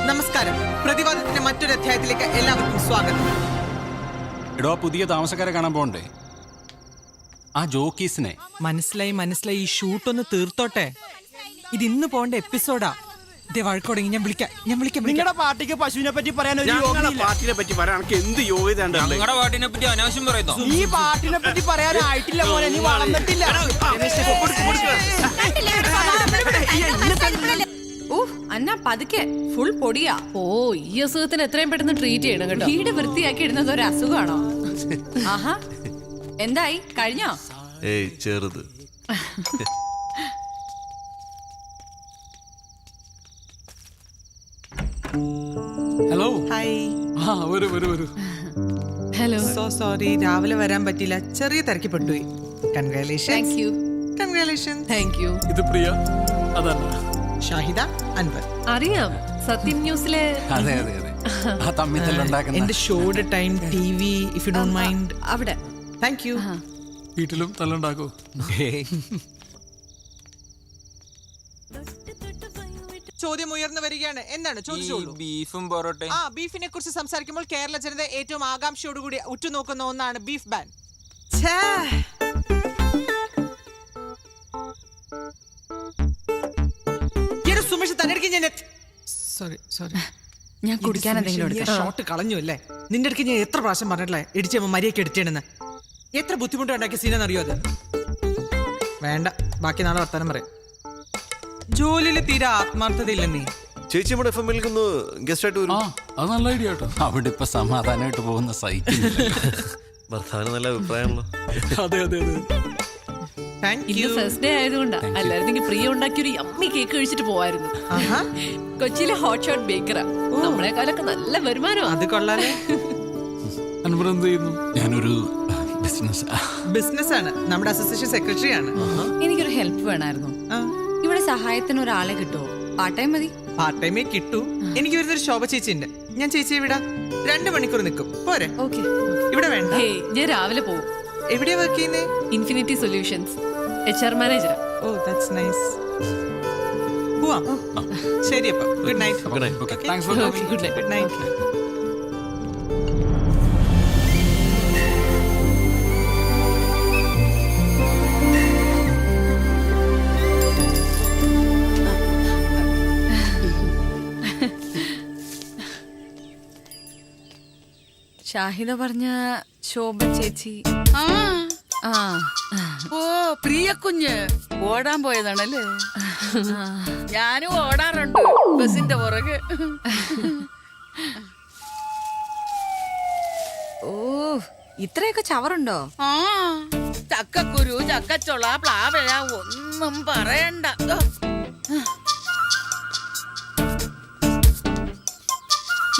നമസ്കാരം. പ്രതിവാദത്തിന്റെ മറ്റൊരു അധ്യായത്തിലേക്ക് എല്ലാവർക്കും സ്വാഗതം. എടോ, പുതിയ താമസക്കാരെ കാണാൻ പോണ്ടേ? ആ ജോക്കീസിനെ മനസ്സിലായി. ഈ ഷൂട്ടൊന്ന് തീർത്തോട്ടെ. ഇത് ഇന്ന് പോണ്ട എപ്പിസോഡാ. വഴക്കോടെങ്കിൽ ഞാൻ വിളിക്കാം. നിങ്ങളുടെ പാർട്ടിക്ക് പശുവിനെ പറ്റി പറയാൻ ഒരു പാർട്ടിനെ പറ്റി പറയാൻ എന്ത് യോഗ്യത? ഞങ്ങളുടെ പാർട്ടിനെ പറ്റി അനാവശ്യം പറയുന്നു. ഈ പാർട്ടിനെ പറ്റി പറയാനായിട്ടില്ല മോനെ, നീ വളർന്നിട്ടില്ല. അന്ന പതുക്കെ ഫുൾ പൊടിയാ. ഓ, ഈ അസുഖത്തിന് എത്രയും പെട്ടെന്ന് ട്രീറ്റ് ചെയ്യണം കേട്ടോ. വീട് വൃത്തിയാക്കി ഇടുന്നത് ഒരു അസുഖമാണോ? ആഹാ, എന്തായി കഴിഞ്ഞോ? ഏയ് ചെറുത്. ഹലോ. ഹായ്. വരൂ. ഹലോ. സോ സോറി, രാവിലെ വരാൻ പറ്റില്ല. ചെറിയ തിരക്കി പെട്ടുപോയി. കൺഗ്രാലേഷൻസ്. Thank you. ഇത് പ്രിയ, അതല്ല ഷാഹിദ, അൻവർ. അറിയാം, സത്യം ന്യൂസിലെ. അതെ. ആ തമ്മിത്തല്ലുണ്ടാക്കുന്ന എന്റെ ഷോയുടെ time TV, if you don't mind. അവിടെ. Thank you. വീട്ടിലും തല്ലുണ്ടാക്കോ? ചോദ്യം ഉയർന്നു വരികയാണ്. എന്താണ് ചോദിച്ചോളൂ. ബീഫും പൊറോട്ടയും. ബീഫിനെ കുറിച്ച് സംസാരിക്കുമ്പോൾ കേരള ജനത ഏറ്റവും ആകാംക്ഷയോടുകൂടി ഉറ്റുനോക്കുന്ന ഒന്നാണ് ബീഫ് ബാൻ. സോറി. ഞാൻ കുടിക്കാൻ എന്തെങ്കിലും ഷോട്ട് കളഞ്ഞു അല്ലേ? നിന്റെ അടുക്ക് ഞാൻ എത്ര പ്രാവശ്യം പറഞ്ഞിട്ടില്ലേ ഇടിച്ചമ്മ മരിയൊക്കെ എടുത്തേണെന്ന്? എത്ര ബുദ്ധിമുട്ടുണ്ടാക്കിയ സീനെന്നറിയോ അത്? വേണ്ട, ബാക്കി നാളെ വർത്താനം പറയാം. ജോലിയിൽ തീരെ ആത്മാർത്ഥത ഇല്ലെന്നേ. ചേച്ചി നമ്മുടെ FM-ൽ ഗസ്റ്റ് ആയിട്ട് വരും. അത് നല്ല ഐഡിയ കേട്ടോ. അവിടെ ഇപ്പൊ സമാധാനമായിട്ട് പോകുന്ന സൈക്കിൾ ഭർത്താവിന് നല്ല അഭിപ്രായമാണല്ലോ. അതെ. ഇന്ന് ഫസ്റ്റ് ഡേ ആയതുകൊണ്ടാ. അല്ലായിരുന്നെങ്കിൽ പ്രിയ ഉണ്ടാക്കിയൊരു യമ്മി കേക്ക് കഴിച്ചിട്ട് പോവായിരുന്നു. കൊച്ചിയിലെ ഹോട്ട് ഷോട്ട് ബേക്കറാ. നമ്മളെക്കാളൊക്കെ നല്ല വരുമാനം. അത് കൊള്ളാലേ. ഞാനൊരു ബിസിനസ് ആണ്. നമ്മുടെ അസോസിയേഷൻ സെക്രട്ടറി ആണ്. എനിക്കൊരു ഹെൽപ്പ് വേണമായിരുന്നു. ഇവിടെ സഹായത്തിന് ഒരാളെ കിട്ടുമോ? പാർട്ട് ടൈം മതി. പാർട്ട് ടൈമേ കിട്ടൂ. എനിക്ക് വരുന്നൊരു ശോഭ ചേച്ചി ഉണ്ട്. ഞാൻ ചേച്ചിയെ വിടാം. 2 മണിക്കൂർ നിൽക്കും. പോരെ? ഓക്കെ. ഇവിടെ വേണ്ട. ഞാൻ രാവിലെ പോവും. എവിടെയാ വർക്ക് ചെയ്യുന്നേ? ഇൻഫിനിറ്റി സൊല്യൂഷൻസ് HR മാനേജറാ. ഓ, ദാറ്റ്സ് നൈസ്. പോവാം. ശരി, അപ്പൊ good night. Good night. Okay, thanks for coming. Good night. Shahida പറഞ്ഞ ശോഭ ചേച്ചി. ഓ, പ്രിയ കുഞ്ഞ് ഓടാൻ പോയതാണല്ലേ? ഞാനും ഓടാറുണ്ട് ബസിന്റെ പുറകെ. ഓ, ഇത്രയൊക്കെ ചവറുണ്ടോ? ചക്കക്കുരു, ചക്കച്ചൊള, പ്ലാവഴ ഒന്നും പറയണ്ട.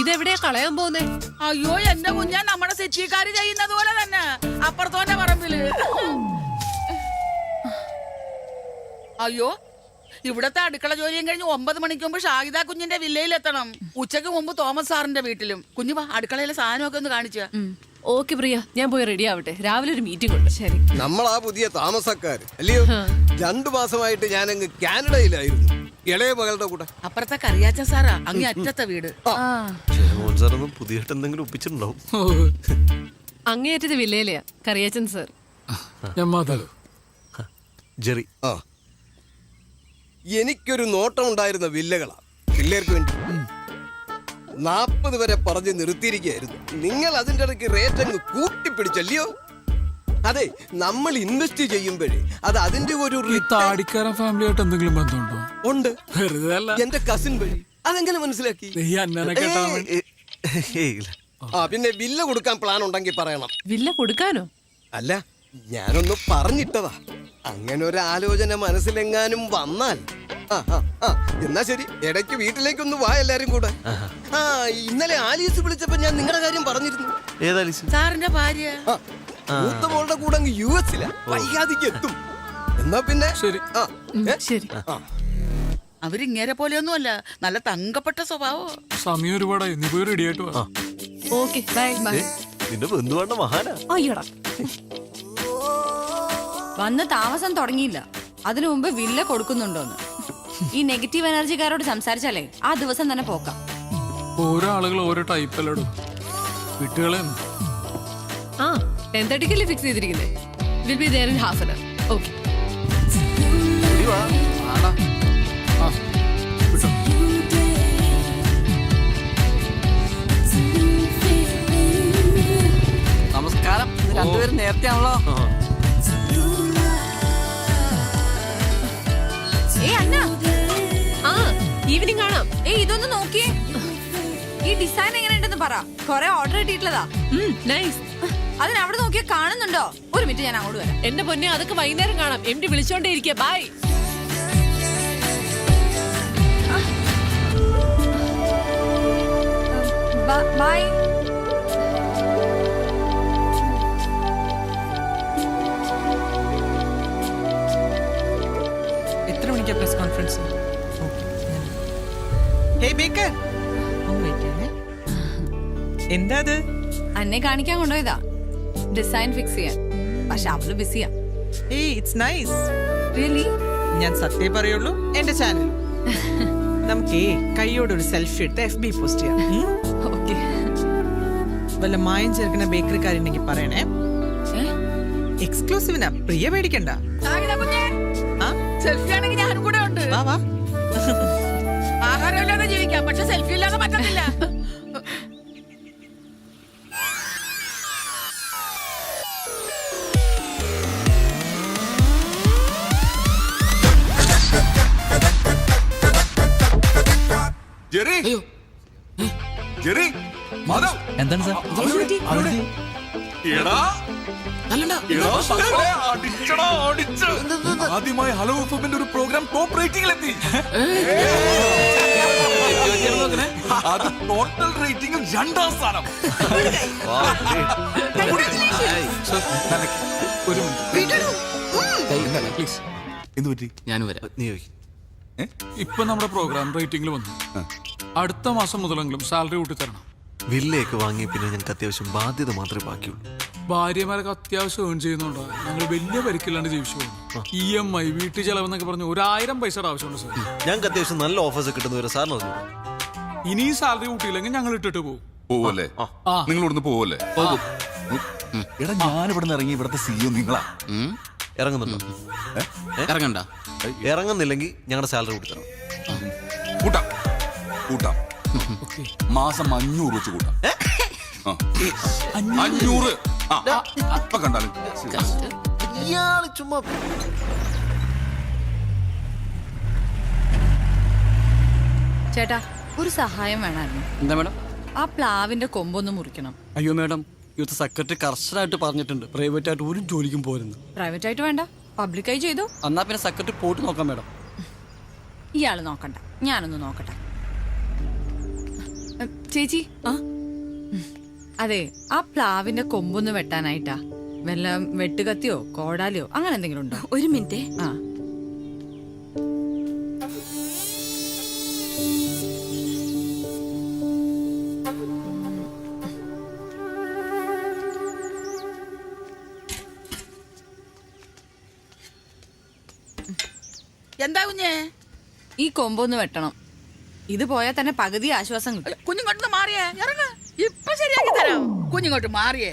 ഇതെവിടെയാ കളയാൻ പോകുന്നേ? അയ്യോ, എന്റെ കുഞ്ഞാ, നമ്മുടെ സിറ്റിക്കാര് ചെയ്യുന്നത് പോലെ തന്നെ അപ്പുറത്തോന്റെ പറമ്പില്. അയ്യോ, ഇവിടത്തെ അടുക്കള ജോലിയും കഴിഞ്ഞ് 9 മണിക്ക് മുമ്പ് ഷാഹിദ കുഞ്ഞിന്റെ വില്ലയിലെത്തണം. ഉച്ചക്ക് മുമ്പ് തോമസ് സാറിന്റെ വീട്ടിലും. കുഞ്ഞു വാ, അടുക്കളയിലെ സാധനമൊക്കെ ഒന്ന് കാണിച്ചാ. ഓക്കെ പ്രിയ, ഞാൻ പോയി റെഡി ആവട്ടെ. രാവിലെ ഒരു മീറ്റിംഗ് ഉണ്ട്. ശരി. നമ്മളാ പുതിയ താമസക്കാര് അല്ലയോ? 2 മാസമായിട്ട് ഞാനങ്ങ് കാനഡയിലായിരുന്നു, ഇളയ മകളുടെ കൂടെ. അപ്പുറത്തെ കറിയാച്ച സാറാ, അങ്ങ് അറ്റത്തെ വീട്. മോഹൻ സാറൊന്നും പുതിയതായിട്ട് എന്തെങ്കിലും ഒപ്പിച്ചിട്ടുണ്ടാവും. അങ്ങേയറ്റത് വില്ലയിലെയാ കറിയാച്ചൻ സാർ. ജെറി. എനിക്കൊരു നോട്ടം ഉണ്ടായിരുന്ന വില്ലകളാ പിള്ളേർക്ക് വേണ്ടി. 40 വരെ പറഞ്ഞ് നിർത്തിയിരിക്കുകയായിരുന്നു. നിങ്ങൾ അതിന്റെ ഇടയ്ക്ക് റേറ്റ് അങ്ങ് കൂട്ടിപ്പിടിച്ചല്ലയോ? അതെ, നമ്മൾ ഇൻവെസ്റ്റ് ചെയ്യുമ്പോഴേ അത് അതിന്റെ ഒരു താടിക്കാരൻ ഫാമിലിയായിട്ട് എന്തെങ്കിലും ബന്ധമുണ്ടോ? ഉണ്ട്. വെറുതെ അല്ല. എന്റെ കസിൻ വഴി. അതെങ്ങനെ മനസ്സിലാക്കി? പിന്നെ വില്ല കൊടുക്കാൻ പ്ലാൻ ഉണ്ടെങ്കിൽ പറയണം. വില്ല കൊടുക്കാനോ? അല്ല, ഞാനൊന്ന് പറഞ്ഞിട്ടതാ. അങ്ങനെ ഒരു ആലോചന മനസ്സിലെങ്ങാനും വന്നാൽ. എന്നാ ശരി, ഇടയ്ക്ക് വീട്ടിലേക്കൊന്ന് വാ എല്ലാരും കൂടെ. ഇന്നലെ ആലീസ് വിളിച്ചപ്പോ ഞാൻ നിങ്ങളുടെ കാര്യം പറഞ്ഞിരുന്നു. ഏതാലീസ്? സാറിന്റെ ഭാര്യ. മൂത്ത മോളുടെ കൂടെ അങ്ങ് US-ലാ. വൈകാതിക്ക് എത്തും. എന്നാ പിന്നെ ശരി. ശരി. അവരിങ്ങേരെ പോലെയൊന്നുമല്ല, നല്ല തങ്കപ്പെട്ട സ്വഭാവോ. സമയം ഒരുപാടായി, നീ പോയി റെഡി ആയിട്ട് വാ. Okay, bye. നിന്റെ ബന്ധുവാണ്ട മഹാനാ. അയ്യടാ, വന്ന് താമസം തുടങ്ങിയില്ല, അതിനു മുമ്പ് വില്ല കൊടുക്കുന്നുണ്ടോന്ന്. ഈ നെഗറ്റീവ് എനർജിക്കാരോട് സംസാരിച്ചാലേ ആ ദിവസം തന്നെ പോക്കാം. ഓരോ ആളുകൾ ഓരോ ടൈപ്പല്ലടും വീട്ടുകളെ ആ 10:30 ഫിക്സ് ചെയ്തിരിക്കുന്നത്. Will be there in half an hour. Okay. നമസ്കാരം. രണ്ടുപേരും നേരത്തെ ആണല്ലോ. അന്ന ഈവനിങ് കാണാം. ഇതൊന്ന് നോക്കിയേ. ഈ ഡിസൈൻ എങ്ങനെയുണ്ടെന്ന് പറ. കൊറേ ഓർഡർ കിട്ടിയിട്ടുള്ളതാ. നൈസ്. അതിന് അവിടെ നോക്കിയാ കാണുന്നുണ്ടോ? ഒരു മിനിറ്റ്, ഞാൻ അങ്ങോട്ട് വരാം. എന്റെ പൊന്നെ, അതൊക്കെ വൈകുന്നേരം കാണാം. എംഡി വിളിച്ചോണ്ടേ ഇരിക്കുക. ബൈ. ബൈ. എത്ര മണിക്കാ പ്രസ് കോൺഫറൻസ്? ഹേയ് ബേക്കർ, ഒന്ന് വെയിറ്റ് ചെയ്യണേ. എന്താ അത്? അന്നെ കാണിക്കാൻ കൊണ്ടുപോയതാ, ഡിസൈൻ ഫിക്സ് ചെയ്യാൻ. പക്ഷെ അവള് ബിസിയാ. ഏയ് ഇറ്റ്സ് നൈസ്. റിയലി? ഞാൻ സത്യം പറയുള്ളൂ. എന്റെ ചാനൽ നമുക്ക് കൈയോട് ഒരു സെൽഫി എടുത്ത് FB പോസ്റ്റ് ചെയ്യാം. ഓക്കെ. വല്ല മായം ചേർക്കുന്ന ബേക്കറിക്കാരുണ്ടെങ്കിൽ പറയണേ. എക്സ്ക്ലൂസീവിനാ, പ്രിയ പേടിക്കണ്ട. സെൽഫി ആണെങ്കിൽ ഞാനും കൂടെ ഉണ്ട്. വാ വാ. ആഹാരം ഇല്ലാതെ ജീവിക്കാം, പക്ഷെ സെൽഫി ഇല്ലാതെ പറ്റത്തില്ല. Jerry, Jerry, Madhav. എന്താണ് സാർ? എടാ, എടാ, മക്കളെ, അടിച്ചടാ, അടിച്ച്. ആദ്യമായി ഹലോ എഫ്എമ്മിന്റെ ഒരു പ്രോഗ്രാം ടോപ്പ് റേറ്റിംഗിലെത്തി. അത് ടോട്ടൽ റേറ്റിംഗിൽ 2ാം സ്ഥാനം. ഒരു മിനിറ്റ് പ്ലീസ്. എന്ത് പറ്റി? ഞാൻ വരാം. നീ ചോദിക്കും. ഇപ്പൊ നമ്മുടെ പ്രോഗ്രാം റേറ്റിംഗിൽ വന്നു. അടുത്ത മാസം മുതലെങ്കിലും സാലറി കൂട്ടി തരണം. വില്ലയൊക്കെ വാങ്ങിയ പിന്നെ ഞങ്ങൾക്ക് അത്യാവശ്യം ബാധ്യത മാത്രമേ ബാക്കിയുള്ളൂ. ഭാര്യമാരൊക്കെ അത്യാവശ്യം ഏൺ ചെയ്യുന്നുണ്ടോ? ഞങ്ങൾ വലിയ പരിക്കില്ലാണ്ട് ജീവിച്ചു പോകുന്നു. EMI, വീട്ടു ചെലവെന്നൊക്കെ പറഞ്ഞ് 1000 പൈസയുടെ ആവശ്യമുണ്ട് സാർ. ഞങ്ങൾക്ക് അത്യാവശ്യം നല്ല ഓഫേഴ്സ് കിട്ടുന്നവരെ സാറിന് അറിഞ്ഞു. ഇനി സാലറി കൂട്ടിയില്ലെങ്കിൽ ഞങ്ങൾ ഇട്ടിട്ട് പോകും. പോവല്ലേ? നിങ്ങൾ ഇവിടുന്ന് പോവല്ലേ? എടാ, ഞാൻ ഇവിടെ നിന്ന് ഇറങ്ങി ഇവിടുത്തെ CEO നിങ്ങളാ. ഇറങ്ങുന്നുണ്ടോ? ഇറങ്ങണ്ട. ഇറങ്ങുന്നില്ലെങ്കിൽ ഞങ്ങളുടെ സാലറി കൂട്ടി തരണം. കൂട്ടാം, കൂട്ടാം. മാസം 500 വെച്ച് കൂട്ടാം. 500. അപ്പൊ കണ്ടാലും ഇയാള് ചുമ്മാ. ചേട്ടാ, ഒരു സഹായം വേണമായിരുന്നു. എന്താ മാഡം? ആ പ്ലാവിന്റെ കൊമ്പൊന്ന് മുറിക്കണം. അയ്യോ മാഡം, യൂത്ത് സെക്രട്ടറി കർശനമായിട്ട് പറഞ്ഞിട്ടുണ്ട് പ്രൈവറ്റ് ആയിട്ട് ഒരു ജോലിക്കും പോരുന്നു. പ്രൈവറ്റ് ആയിട്ട് വേണ്ട, പബ്ലിക്കായി ചെയ്തു. എന്നാ പിന്നെ സെക്രട്ടറി പോയിട്ട് നോക്കാം മാഡം. ഇയാള് നോക്കണ്ട, ഞാനൊന്ന് നോക്കട്ടെ. ചേച്ചി, അതെ, ആ പ്ലാവിന്റെ കൊമ്പൊന്ന് വെട്ടാനായിട്ടാ. വല്ല വെട്ടുകത്തിയോ കോടാലിയോ അങ്ങനെ എന്തെങ്കിലും ഉണ്ടോ? ഒരു മിനിറ്റ്. ആ, എന്താ കുഞ്ഞേ? ഈ കൊമ്പൊന്ന് വെട്ടണം. ഇത് പോയാൽ തന്നെ പകുതി ആശ്വാസം കിട്ടും. കുഞ്ഞിങ്ങോട്ട് മാറിയേ, ഇറങ്ങ. ഇപ്പൊ ശരിയാക്കി തരാം. കുഞ്ഞിങ്ങോട്ട് മാറിയേ.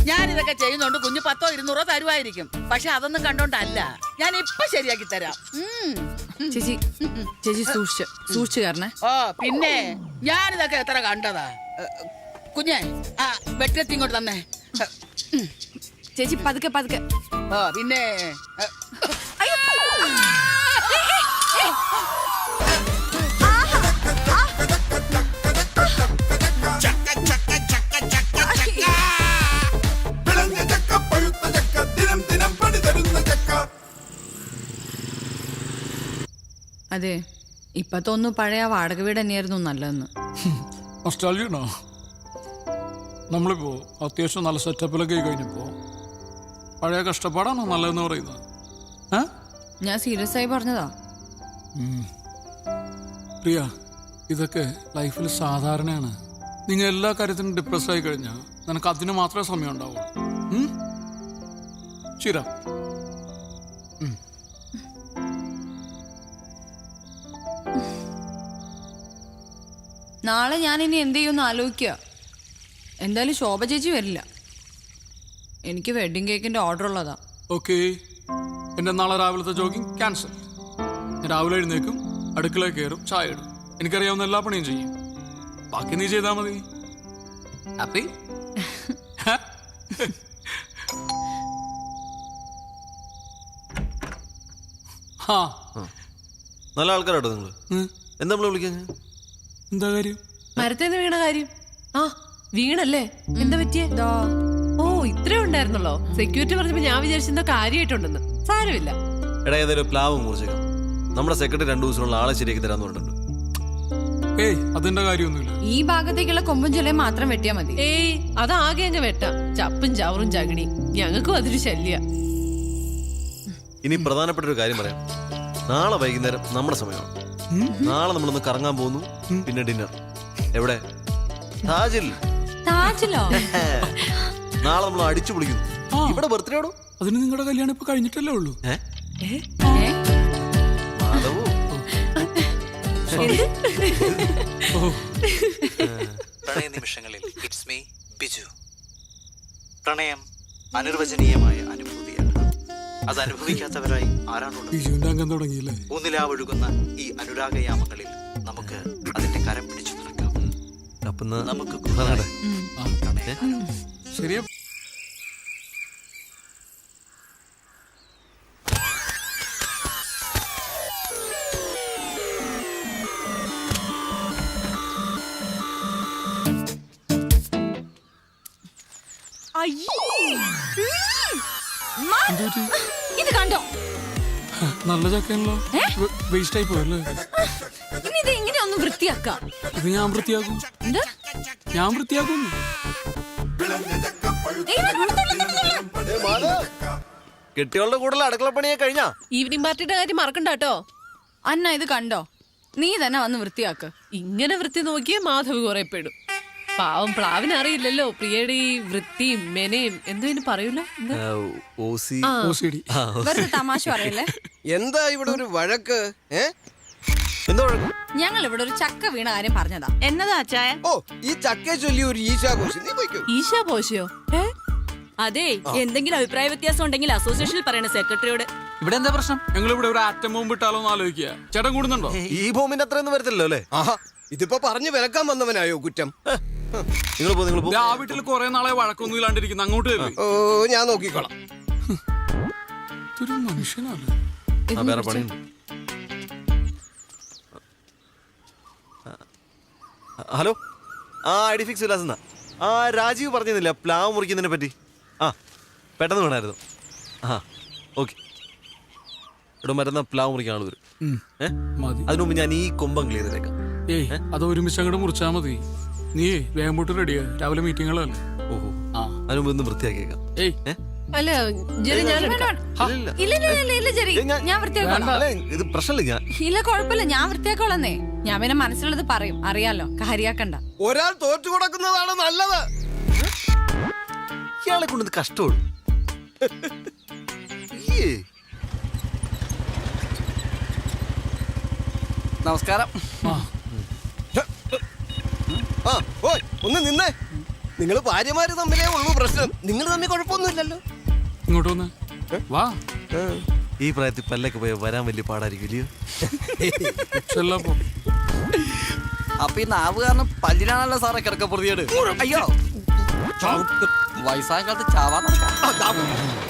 ഞാൻ ഇതൊക്കെ ചെയ്യുന്നോണ്ട് കുഞ്ഞ് 100 200 തരുമായിരിക്കും. പക്ഷെ അതൊന്നും കണ്ടോണ്ടല്ല. ഞാൻ ഇപ്പൊ ശരിയാക്കി തരാം. ചേച്ചി, ചേച്ചി സൂക്ഷിച്ചു കാരണേ. ഓ പിന്നെ ഞാനിതൊക്കെ എത്ര കണ്ടതാ. കുഞ്ഞെ, ആ വെട്ടത്തി ഇങ്ങോട്ട് തന്നെ. ചേച്ചി പതുക്കെ പതുക്കെ. ഓ പിന്നെ അതെ, ഇപ്പൊ തോന്നുന്നു പഴയ വാടക വീട് തന്നെയായിരുന്നു നല്ലതെന്ന്. നൊസ്റ്റാൾജിയാണോ? നമ്മളിപ്പോ അത്യാവശ്യം നല്ല സെറ്റപ്പിലൊക്കെ കഴിഞ്ഞപ്പോ പഴയ കഷ്ടപ്പാടാണോ നല്ലതെന്ന് പറയുന്നത്? ഞാൻ സീരിയസ് ആയി പറഞ്ഞതാ. പ്രിയ, ഇതൊക്കെ ലൈഫിൽ സാധാരണയാണ്. നിങ്ങൾ എല്ലാ കാര്യത്തിനും ഡിപ്രസ് ആയി കഴിഞ്ഞാൽ നിനക്ക് അതിന് മാത്രമേ സമയം ഉണ്ടാവൂ. ശരി. നാളെ ഞാൻ ഇനി എന്ത് ചെയ്യുമെന്ന് ആലോചിക്കുക. എന്തായാലും ശോഭ ചേച്ചി വരില്ല. എനിക്ക് വെഡിങ് കേക്കിന്റെ ഓർഡർ ഉള്ളതാ. ഓക്കെ, എന്റെ നാളെ രാവിലത്തെ ജോഗിങ് ക്യാൻസൽ. ഞാൻ രാവിലെ എഴുന്നേക്കും, അടുക്കളയിൽ കയറും, ചായ ഇടും, എനിക്കറിയാവുന്ന എല്ലാ പണിയും ചെയ്യും. ബാക്കി നീ ചെയ്താൽ മതി. ഹാപ്പി? ഹാ, നല്ല ആൾക്കാരാട്ടോ നിങ്ങള്. എന്താ നമ്മള് വിളിക്കാൻ? എന്താ കാര്യം? മരത്തേന്ന് വീണ കാര്യം. ആ വീണല്ലേ, എന്താ പറ്റിയേ? ഓ ഇത്രേ ഉണ്ടായിരുന്നല്ലോ. സെക്യൂരിറ്റി പറഞ്ഞപ്പോ ഞാൻ വിചാരിച്ചെന്തോ കാര്യമായിട്ടുണ്ടെന്ന്. സാരമില്ല. എടാ ഏതായാലും പ്ലാവ് മുറിച്ചേക്കാം. നമ്മുടെ സെക്രട്ടറി 2 ദിവസത്തിനുള്ള ആളെ ശരിയാക്കി തരാന്ന് പറഞ്ഞിട്ടുണ്ട്. ഏയ് അതിന്റെ കാര്യമൊന്നുമില്ല. ഈ ഭാഗത്തേക്കുള്ള കൊമ്പും ചൊലയും മാത്രം വെട്ടിയാ മതി. ഏയ് അതാകെ അങ്ങ് വെട്ടാം. ചപ്പും ചവറും ചകിടി ഞങ്ങൾക്കും അതൊരു ശല്യ. ഇനി പ്രധാനപ്പെട്ട ഒരു കാര്യം പറയാം. നാളെ വൈകുന്നേരം നമ്മുടെ സമയമാണ്. നാളെ നമ്മളൊന്ന് കറങ്ങാൻ പോകുന്നു, പിന്നെ ഡിന്നർ. എവിടെ? താജിൽ. താജിലോ? നാളെ നമ്മൾ അടിച്ചു പൊളിക്കുന്നു. ഇവിടെ ബർത്ത്ഡേ ആണോ? അതിന് നിങ്ങളുടെ കല്യാണം ഇപ്പൊ കഴിഞ്ഞിട്ടല്ലേ ഉള്ളൂ. മാധവോ? പ്രണയ നിമിഷങ്ങളിൽ ഇറ്റ്സ് മീ ബിജു. പ്രണയം അനിർവചനീയമായ അനുഭൂതിയാണ്. അത് അനുഭവിക്കാത്തവരായി ആരാണുള്ളത്? ബിജുവിന്റെ അംഗം തുടങ്ങിയില്ലേ? ഊന്നിലാവൊഴുകുന്ന ഈ അനുരാഗയാമങ്ങളിൽ നമുക്ക് അതിന്റെ കരം പിടിച്ചു നിൽക്കാം. നമുക്ക് ശരിയാ. ഇത് കണ്ടോ? നല്ല ചക്കയാണല്ലോ. വേസ്റ്റ് ആയി പോയല്ലേ? ഇനി ഇത് ഇങ്ങനെ ഒന്ന് വൃത്തിയാക്കാം. ഇത് ഞാൻ വൃത്തിയാക്കും. എന്ത്? ഞാൻ വൃത്തിയാക്കും. കെട്ടികളുടെ കൂടുതൽ അടുക്കള പണിയെ കഴിഞ്ഞാ? ഈവനിങ് പാർട്ടിയുടെ കാര്യം മറക്കണ്ട കേട്ടോ. അന്ന ഇത് കണ്ടോ? നീ തന്നെ വന്ന് വൃത്തിയാക്ക്. ഇങ്ങനെ വൃത്തി നോക്കിയേ മാധവ് കുറെ പെടും. പാവം പ്ലാവിന് അറിയില്ലല്ലോ പ്രിയയുടെ ഈ വൃത്തിയും മെനയും എന്തോ പറയൂല. ഓസി. OCD. വെറുതെ തമാശ പറയല്ലേ. എന്താ ഇവിടെ ഒരു വഴക്ക്? എന്താ വഴക്ക്? ഞങ്ങൾ ഇവിടെ ഒരു ചക്ക വീണ കാര്യം പറഞ്ഞതാ. എന്നതാ അച്ചായ? ഓ, ഈ ചക്കയെ ചൊല്ലി ഒരു ഈശാഘോഷം. നീ പോയിക്കോ. ഈശാ പോശയോ? അതെ, എന്തെങ്കിലും അഭിപ്രായ വ്യത്യാസം ഉണ്ടെങ്കിൽ അസോസിയേഷനിൽ പറയണ സെക്രട്ടറിയോട്. ഇവിടെ എന്താ പ്രശ്നം? ഞങ്ങൾ ഇവിടെ ഒരു ആറ്റം ബോംബ് ഇട്ടാലോ എന്ന് ആലോചിക്കുക. ചേട്ടൻ കൂടുന്നുണ്ടോ? ഈ ബോംബിന്റെ അത്രയൊന്നും വരത്തില്ലല്ലോ അല്ലേ? ആഹാ, ഇതിപ്പോ പറഞ്ഞു വിലക്കാൻ വന്നവനായോ കുറ്റം? നിങ്ങൾ പോ. ആ വീട്ടിൽ കുറെ നാളെ വഴക്കൊന്നും ഇല്ലാണ്ടിരിക്കുന്നു. അങ്ങോട്ട് കയറി. ഓ, ഞാൻ നോക്കിക്കോളാം. ഇതൊരു മനുഷ്യനല്ലേ? വേറെ പണിയുണ്ട്. ഹലോ, ഐഡിഫിക്സ് വിലാസ് എന്നാ. രാജീവ് പറഞ്ഞിരുന്നില്ല പ്ലാവ് മുറിക്കുന്നതിനെ പറ്റി? പെട്ടെന്ന് വേണമായിരുന്നു. ഓക്കെ. ഇവിടെ മരുന്ന പ്ലാവ് മുറിക്കാൻ ആൾ വരും. മതി. അതിനു മുമ്പ് ഞാൻ ഈ കൊമ്പം ക്ലിയർ ചെയ്തേക്കാം. ഏയ് അത് ഒരുമിച്ച് അങ്ങോട്ട് മുറിച്ചാ മതി. നീ വേഗം പോട്ട് റെഡിയാ, രാവിലെ മീറ്റിങ്ങുകളല്ലേ. ഓഹോ, അതിനു മുമ്പ് ഒന്ന് വൃത്തിയാക്കിയേക്കാം. ഏയ് അല്ല ജെറി ഞാൻ ഇല്ല ജെറി, ഞാൻ വൃത്തിയാക്കോളാം. ഇത് പ്രശ്നമില്ല. ഇല്ല കുഴപ്പമില്ല, ഞാൻ വൃത്തിയാക്കോളന്നേ. ഞാൻ പിന്നെ മനസ്സിലുള്ളത് പറയും, അറിയാലോ, കാര്യാക്കണ്ട. ഒരാൾ തോറ്റു കൊടുക്കുന്നതാണ് നല്ലത്. ഇയാളെ കൊണ്ടത് കഷ്ടമുള്ളൂ. നമസ്കാരം. ഓയ്, ഒന്ന് നിന്നേ. നിങ്ങൾ ഭാര്യമാര് തമ്മിലേ ഉള്ളൂ പ്രശ്നം. നിങ്ങൾ തമ്മിൽ കുഴപ്പമൊന്നുമില്ലല്ലോ. ഇങ്ങോട്ട് വന്ന് വാ. ഈ പ്രായത്തിൽ പല്ലൊക്കെ പോയാൽ വരാൻ വലിയ പാടായിരിക്കും ഇല്ലയോ? ചെല്ലപ്പോ അപ്പൊ ഈ നാവ് കാരണം പല്ലിനാണല്ലോ സാറേ കിടക്ക പ്രതിയോട്. അയ്യോ, വയസ്സായ കാലത്ത് ചാവാൻ നടക്കാം.